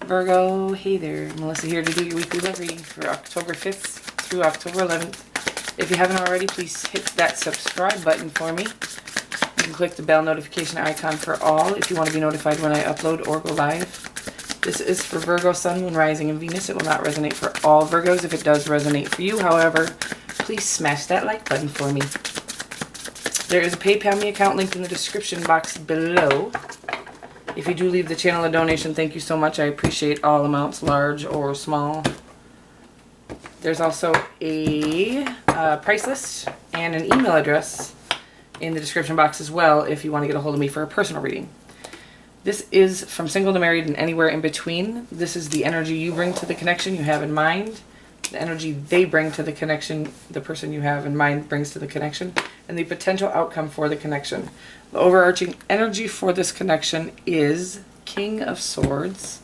Virgo? Hey there, Melissa here to do your weekly love reading for October 5th through October 11th. If you haven't already, please hit that subscribe button for me. You can click the bell notification icon for all if you want to be notified when I upload or go live. This is for Virgo, Sun, Moon, Rising, and Venus. It will not resonate for all Virgos. If it does resonate for you, however, please smash that like button for me. There is a PayPal me account linked in the description box below. If you do leave the channel a donation, thank you so much. I appreciate all amounts, large or small. There's also a price list and an email address in the description box as well if you want to get a hold of me for a personal reading. This is from single to married and anywhere in between. This is the energy you bring to the connection you have in mind, the energy they bring to the connection the person you have in mind brings to the connection, and the potential outcome for the connection. The overarching energy for this connection is King of Swords.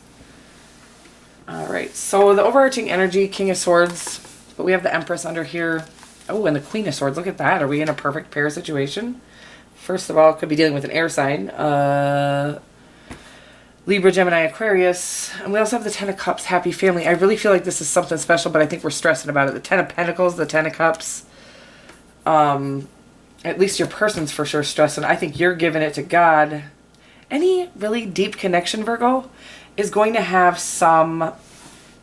Alright, so the overarching energy, King of Swords, but we have the Empress under here. Oh, and the Queen of Swords. Look at that. Are we in a perfect pair situation? First of all, could be dealing with an air sign. Libra, Gemini, Aquarius. And we also have the Ten of Cups, Happy Family. I really feel like this is something special, but I think we're stressing about it. The Ten of Pentacles, the Ten of Cups. At least your person's for sure stressing. I think you're giving it to God. Any really deep connection, Virgo, is going to have some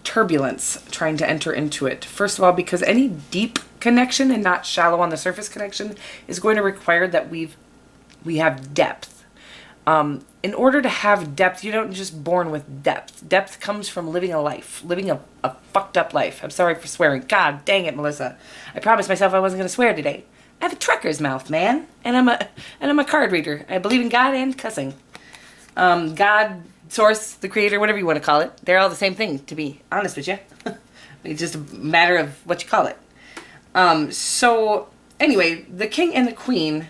turbulence trying to enter into it. First of all, because any deep connection and not shallow on the surface connection is going to require that we have depth. In order to have depth, you don't just born with depth. Depth comes from living a life, living a fucked up life. I'm sorry for swearing. God dang it, Melissa. I promised myself I wasn't going to swear today. I have a trucker's mouth, man, and I'm a card reader. I believe in God and cussing. God, source, the creator, whatever you want to call it. They're all the same thing, to be honest with you. It's just a matter of what you call it. So anyway, the King and the Queen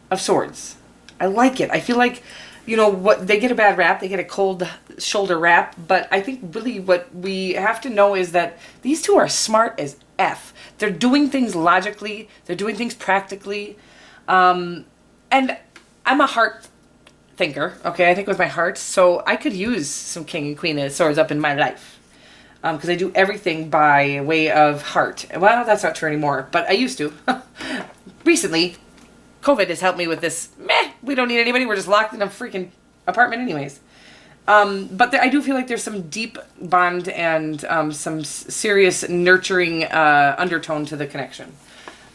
of Swords. I like it. I feel like, you know, what they get a bad rap, they get a cold shoulder rap, but I think really what we have to know is that these two are smart as F. They're doing things logically, they're doing things practically, and I'm a heart thinker, okay? I think with my heart, so I could use some King and Queen of Swords up in my life, because I do everything by way of heart. Well, that's not true anymore, but I used to. Recently, COVID has helped me with this, we don't need anybody, we're just locked in a freaking apartment anyways. But I do feel like there's some deep bond and some serious nurturing undertone to the connection.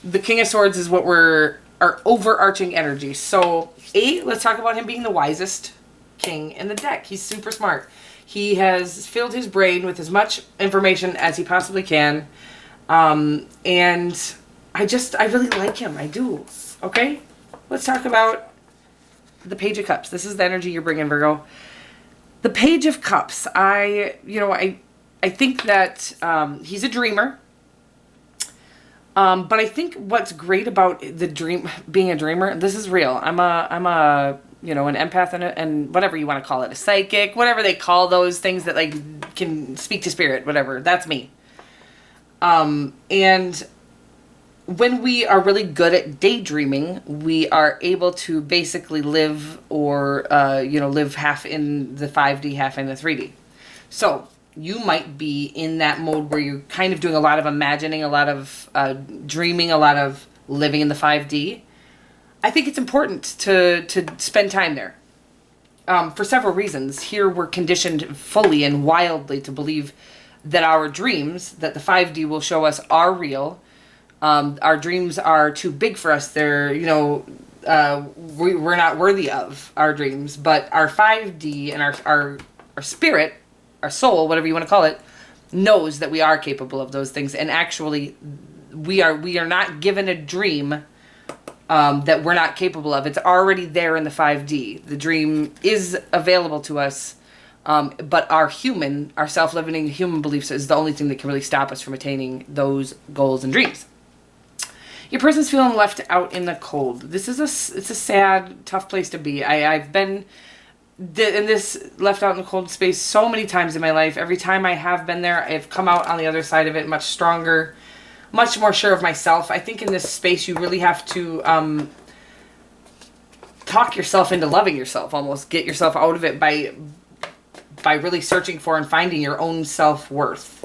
The King of Swords is what our overarching energy. So, let's talk about him being the wisest king in the deck. He's super smart. He has filled his brain with as much information as he possibly can. And I really like him. I do. Okay? Let's talk about the Page of Cups. This is the energy you're bringing, Virgo. The Page of Cups. I think that he's a dreamer. But I think what's great about being a dreamer, this is real. I'm a an empath and whatever you want to call it, a psychic, whatever they call those things that like can speak to spirit, whatever. That's me. And when we are really good at daydreaming, we are able to basically live live half in the 5D, half in the 3D. So you might be in that mode where you're kind of doing a lot of imagining, a lot of dreaming, a lot of living in the 5D. I think it's important to spend time there for several reasons. Here we're conditioned fully and wildly to believe that our dreams, that the 5D will show us, are real. Our dreams are too big for us. They're, we're not worthy of our dreams. But our 5D and our spirit, our soul, whatever you want to call it, knows that we are capable of those things. And actually, we are not given a dream that we're not capable of. It's already there in the 5D. The dream is available to us. But our self-limiting human beliefs is the only thing that can really stop us from attaining those goals and dreams. Your person's feeling left out in the cold. It's a sad, tough place to be. I've been in this left out in the cold space so many times in my life. Every time I have been there, I've come out on the other side of it much stronger, much more sure of myself. I think in this space you really have to talk yourself into loving yourself, almost get yourself out of it by by really searching for and finding your own self-worth.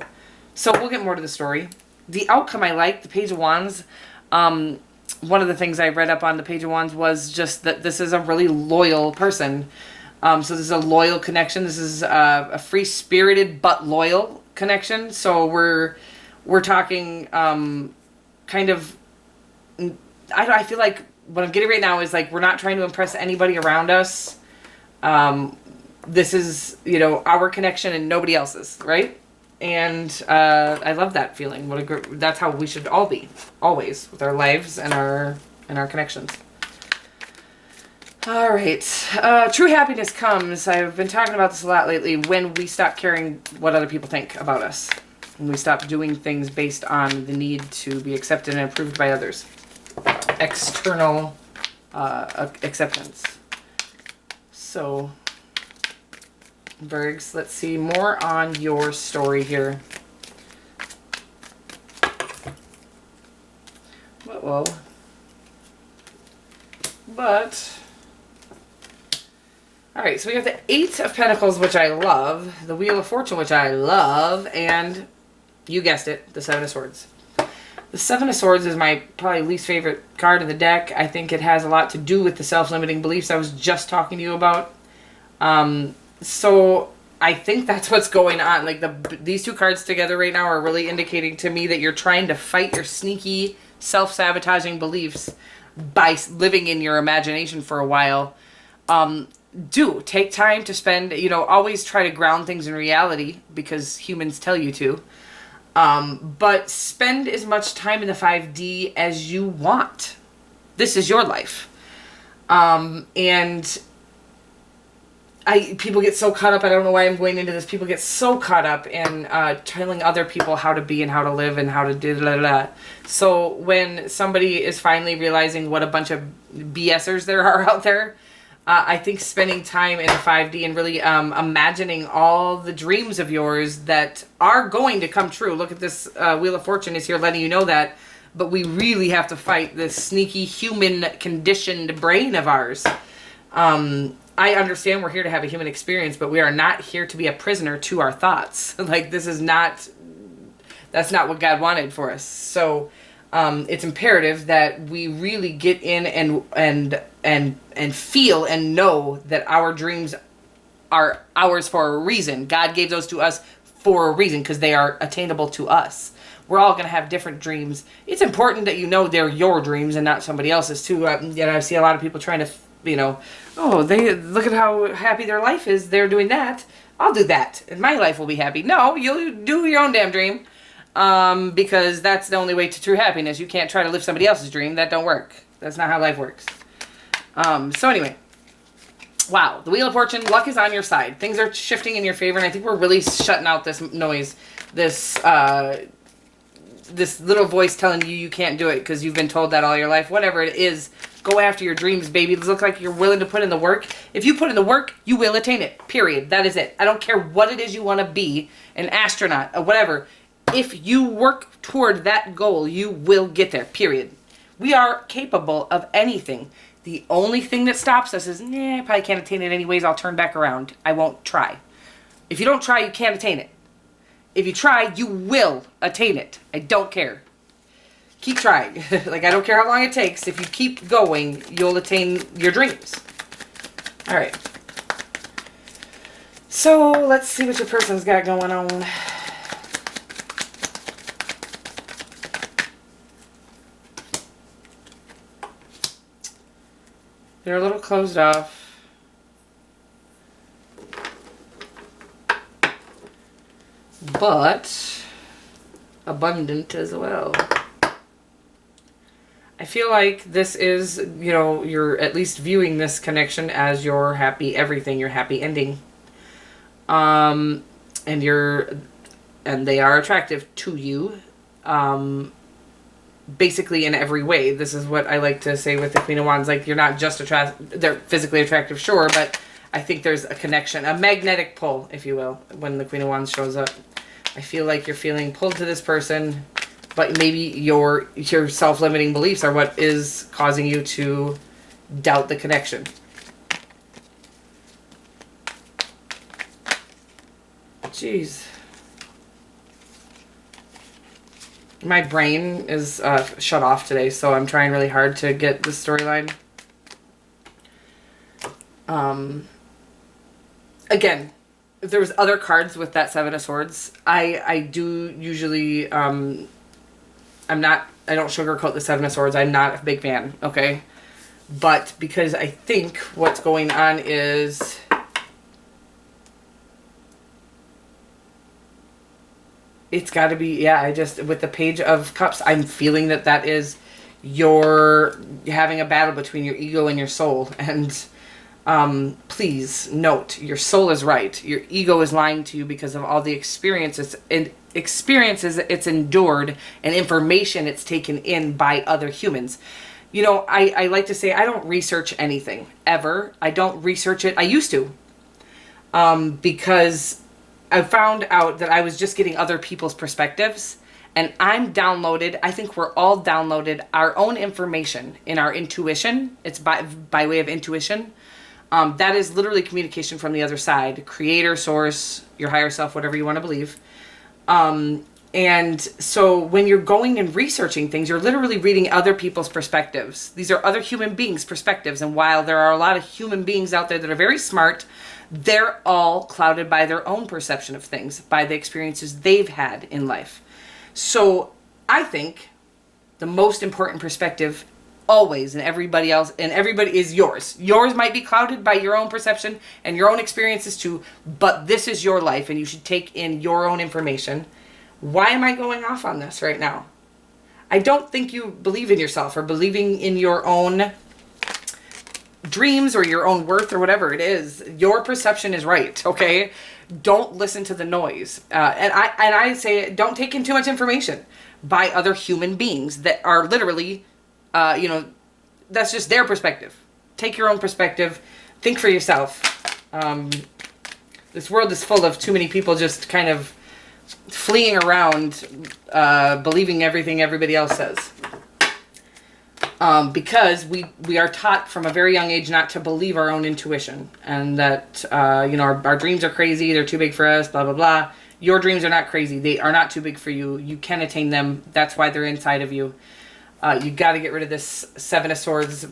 So we'll get more to the story. The outcome I like, the Page of Wands. One of the things I read up on the Page of Wands was just that this is a really loyal person. So this is a loyal connection. This is a free-spirited but loyal connection. So we're talking kind of... I feel like what I'm getting right now is like we're not trying to impress anybody around us. This is, you know, our connection and nobody else's, right? And I love that feeling. That's how we should all be, always, with our lives and our connections. All right. True happiness comes, I've been talking about this a lot lately, when we stop caring what other people think about us. When we stop doing things based on the need to be accepted and approved by others. External acceptance. So... Bergs, let's see more on your story here. Whoa. But, all right, so we got the Eight of Pentacles, which I love, the Wheel of Fortune, which I love, and you guessed it, the Seven of Swords. The Seven of Swords is my probably least favorite card in the deck. I think it has a lot to do with the self-limiting beliefs I was just talking to you about. So I think that's what's going on. Like these two cards together right now are really indicating to me that you're trying to fight your sneaky self-sabotaging beliefs by living in your imagination for a while. Do take time to spend, you know, always try to ground things in reality because humans tell you to. But spend as much time in the 5D as you want. This is your life. And people get so caught up, I don't know why I'm going into this, people get so caught up in telling other people how to be and how to live and how to do blah, blah, blah. So when somebody is finally realizing what a bunch of BSers there are out there, I think spending time in the 5D and really imagining all the dreams of yours that are going to come true. Look at this Wheel of Fortune is here letting you know that, but we really have to fight this sneaky human conditioned brain of ours. I understand we're here to have a human experience, but we are not here to be a prisoner to our thoughts. Like that's not what God wanted for us. So it's imperative that we really get in and feel and know that our dreams are ours for a reason. God gave those to us for a reason because they are attainable to us. We're all going to have different dreams. It's important that you know they're your dreams and not somebody else's too. I see a lot of people trying to, you know, oh, they look at how happy their life is. They're doing that. I'll do that, and my life will be happy. No, you'll do your own damn dream, because that's the only way to true happiness. You can't try to live somebody else's dream. That don't work. That's not how life works. So anyway, wow, the Wheel of Fortune. Luck is on your side. Things are shifting in your favor, and I think we're really shutting out this noise. This little voice telling you can't do it because you've been told that all your life. Whatever it is, go after your dreams, baby. It looks like you're willing to put in the work. If you put in the work, you will attain it. Period. That is it. I don't care what it is you want to be, an astronaut or whatever. If you work toward that goal, you will get there. Period. We are capable of anything. The only thing that stops us is, I probably can't attain it anyways. I'll turn back around. I won't try. If you don't try, you can't attain it. If you try, you will attain it. I don't care. Keep trying. Like, I don't care how long it takes. If you keep going, you'll attain your dreams. All right. So, let's see what your person's got going on. They're a little closed off. But abundant as well. I feel like this is, you know, you're at least viewing this connection as your happy everything, your happy ending. And they are attractive to you. Basically in every way. This is what I like to say with the Queen of Wands. Like, you're not just they're physically attractive, sure, but I think there's a connection, a magnetic pull, if you will, when the Queen of Wands shows up. I feel like you're feeling pulled to this person, but maybe your self-limiting beliefs are what is causing you to doubt the connection. Jeez. My brain is shut off today, so I'm trying really hard to get the storyline. Again, if there was other cards with that Seven of Swords, I do usually, I don't sugarcoat the Seven of Swords. I'm not a big fan, okay? But because I think what's going on is... It's got to be, yeah, with the Page of Cups, I'm feeling that is you're having a battle between your ego and your soul. And please note, your soul is right. Your ego is lying to you because of all the experiences it's endured and information it's taken in by other humans. You know, I like to say I don't research anything, ever. I don't research it. I used to. Because I found out that I was just getting other people's perspectives, and I think we're all downloaded our own information in our intuition. It's by way of intuition. That is literally communication from the other side, creator, source, your higher self, whatever you want to believe. And so when you're going and researching things, you're literally reading other people's perspectives. These are other human beings' perspectives. And while there are a lot of human beings out there that are very smart, they're all clouded by their own perception of things, by the experiences they've had in life. So I think the most important perspective always, and everybody is yours. Yours might be clouded by your own perception and your own experiences too, but this is your life and you should take in your own information. Why am I going off on this right now? I don't think you believe in yourself or believing in your own dreams or your own worth or whatever it is. Your perception is right, okay? Don't listen to the noise. And I say don't take in too much information by other human beings that are literally, that's just their perspective. Take your own perspective. Think for yourself. This world is full of too many people just kind of fleeing around, believing everything everybody else says. Because we are taught from a very young age not to believe our own intuition, and that, our dreams are crazy, they're too big for us, blah, blah, blah. Your dreams are not crazy. They are not too big for you. You can attain them. That's why they're inside of you. You got to get rid of this Seven of Swords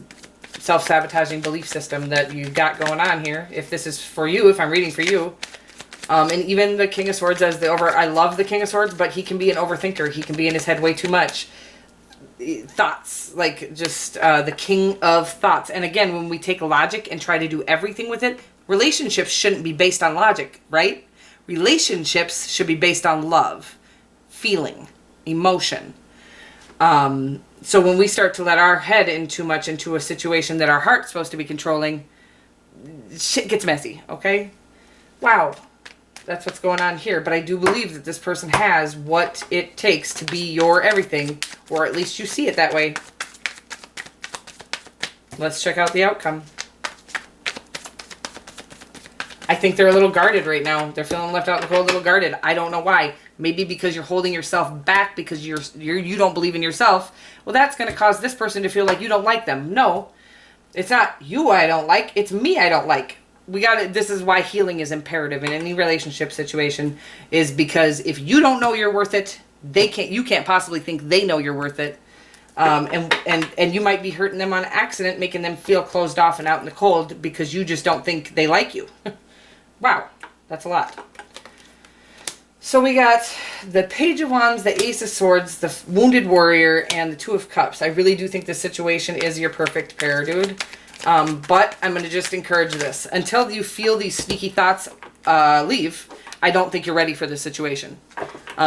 self-sabotaging belief system that you got going on here. If this is for you, if I'm reading for you. And even the King of Swords as I love the King of Swords, but he can be an overthinker. He can be in his head way too much. Thoughts, like just the king of thoughts. And again, when we take logic and try to do everything with it, relationships shouldn't be based on logic, right? Relationships should be based on love, feeling, emotion. So when we start to let our head in too much into a situation that our heart's supposed to be controlling, shit gets messy, okay? Wow. That's what's going on here. But I do believe that this person has what it takes to be your everything, or at least you see it that way. Let's check out the outcome. I think they're a little guarded right now. They're feeling left out in the cold, a little guarded. I don't know why. Maybe because you're holding yourself back because you don't believe in yourself. Well, that's going to cause this person to feel like you don't like them. No, it's not you I don't like. It's me I don't like. This is why healing is imperative in any relationship situation, is because if you don't know you're worth it, you can't possibly think they know you're worth it. And you might be hurting them on accident, making them feel closed off and out in the cold because you just don't think they like you. Wow, that's a lot. So we got the Page of Wands, the Ace of Swords, the Wounded Warrior, and the Two of Cups. I really do think this situation is your perfect pair, dude. But I'm going to just encourage this. Until you feel these sneaky thoughts leave, I don't think you're ready for this situation.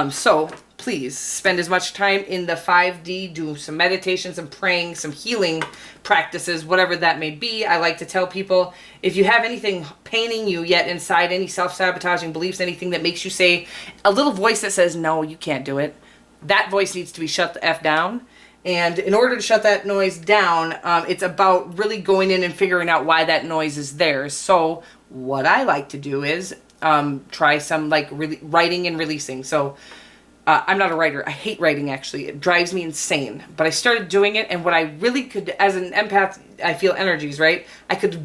So please spend as much time in the 5D, do some meditation, some praying, some healing practices, whatever that may be. I like to tell people, if you have anything paining you yet inside, any self-sabotaging beliefs, anything that makes you say, a little voice that says, no, you can't do it, that voice needs to be shut the F down. And in order to shut that noise down, it's about really going in and figuring out why that noise is there. So what I like to do is try some writing and releasing. So I'm not a writer. I hate writing, actually. It drives me insane. But I started doing it, and what I really could, as an empath, I feel energies, right? I could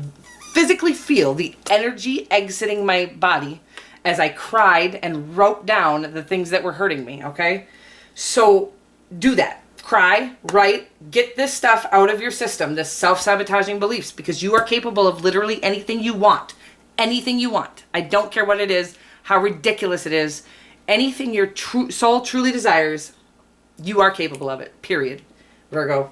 physically feel the energy exiting my body as I cried and wrote down the things that were hurting me, okay? So do that. Cry, write, get this stuff out of your system, this self-sabotaging beliefs, because you are capable of literally anything you want. Anything you want. I don't care what it is, how ridiculous it is. Anything your soul truly desires, you are capable of it, period. Virgo.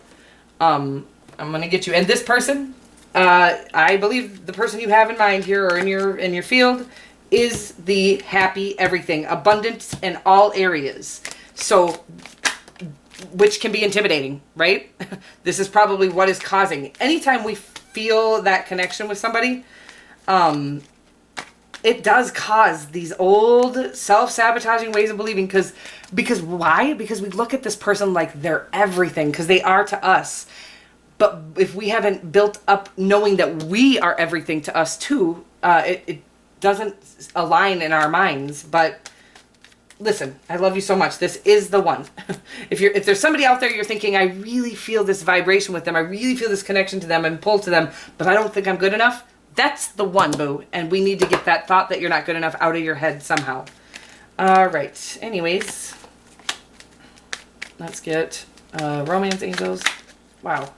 I'm going to get you. And this person, I believe the person you have in mind here or in your field is the happy everything, abundance in all areas. So, which can be intimidating, right? This is probably what is causing. Anytime we feel that connection with somebody, it does cause these old self-sabotaging ways of believing. Because why? Because we look at this person like they're everything, because they are to us. But if we haven't built up knowing that we are everything to us too, it doesn't align in our minds. But listen, I love you so much. This is the one. If there's somebody out there you're thinking, I really feel this vibration with them, I really feel this connection to them and pull to them, but I don't think I'm good enough, that's the one, boo. And we need to get that thought that you're not good enough out of your head somehow. All right. Anyways, let's get romance angels. Wow.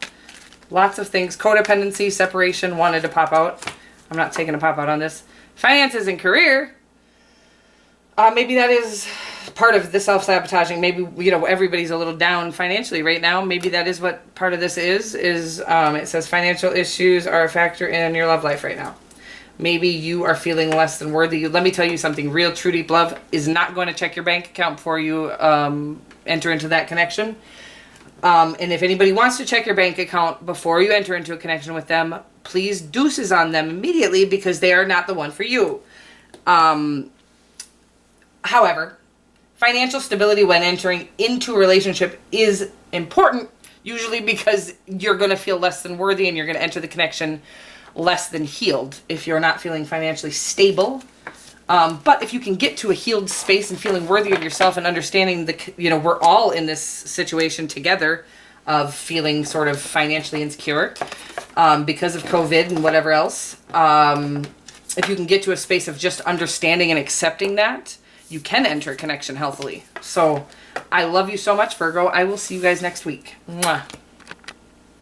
Lots of things. Codependency, separation wanted to pop out. I'm not taking a pop out on this. Finances and career. Maybe that is part of the self-sabotaging. Maybe, everybody's a little down financially right now. Maybe that is what part of this is it says financial issues are a factor in your love life right now. Maybe you are feeling less than worthy. Let me tell you something. Real, true, deep love is not going to check your bank account before you enter into that connection. And if anybody wants to check your bank account before you enter into a connection with them, please deuces on them immediately, because they are not the one for you. However, financial stability when entering into a relationship is important, usually because you're going to feel less than worthy and you're going to enter the connection less than healed if you're not feeling financially stable. But if you can get to a healed space and feeling worthy of yourself and understanding we're all in this situation together of feeling sort of financially insecure because of COVID and whatever else. If you can get to a space of just understanding and accepting that, you can enter a connection healthily. So I love you so much, Virgo. I will see you guys next week. Mwah.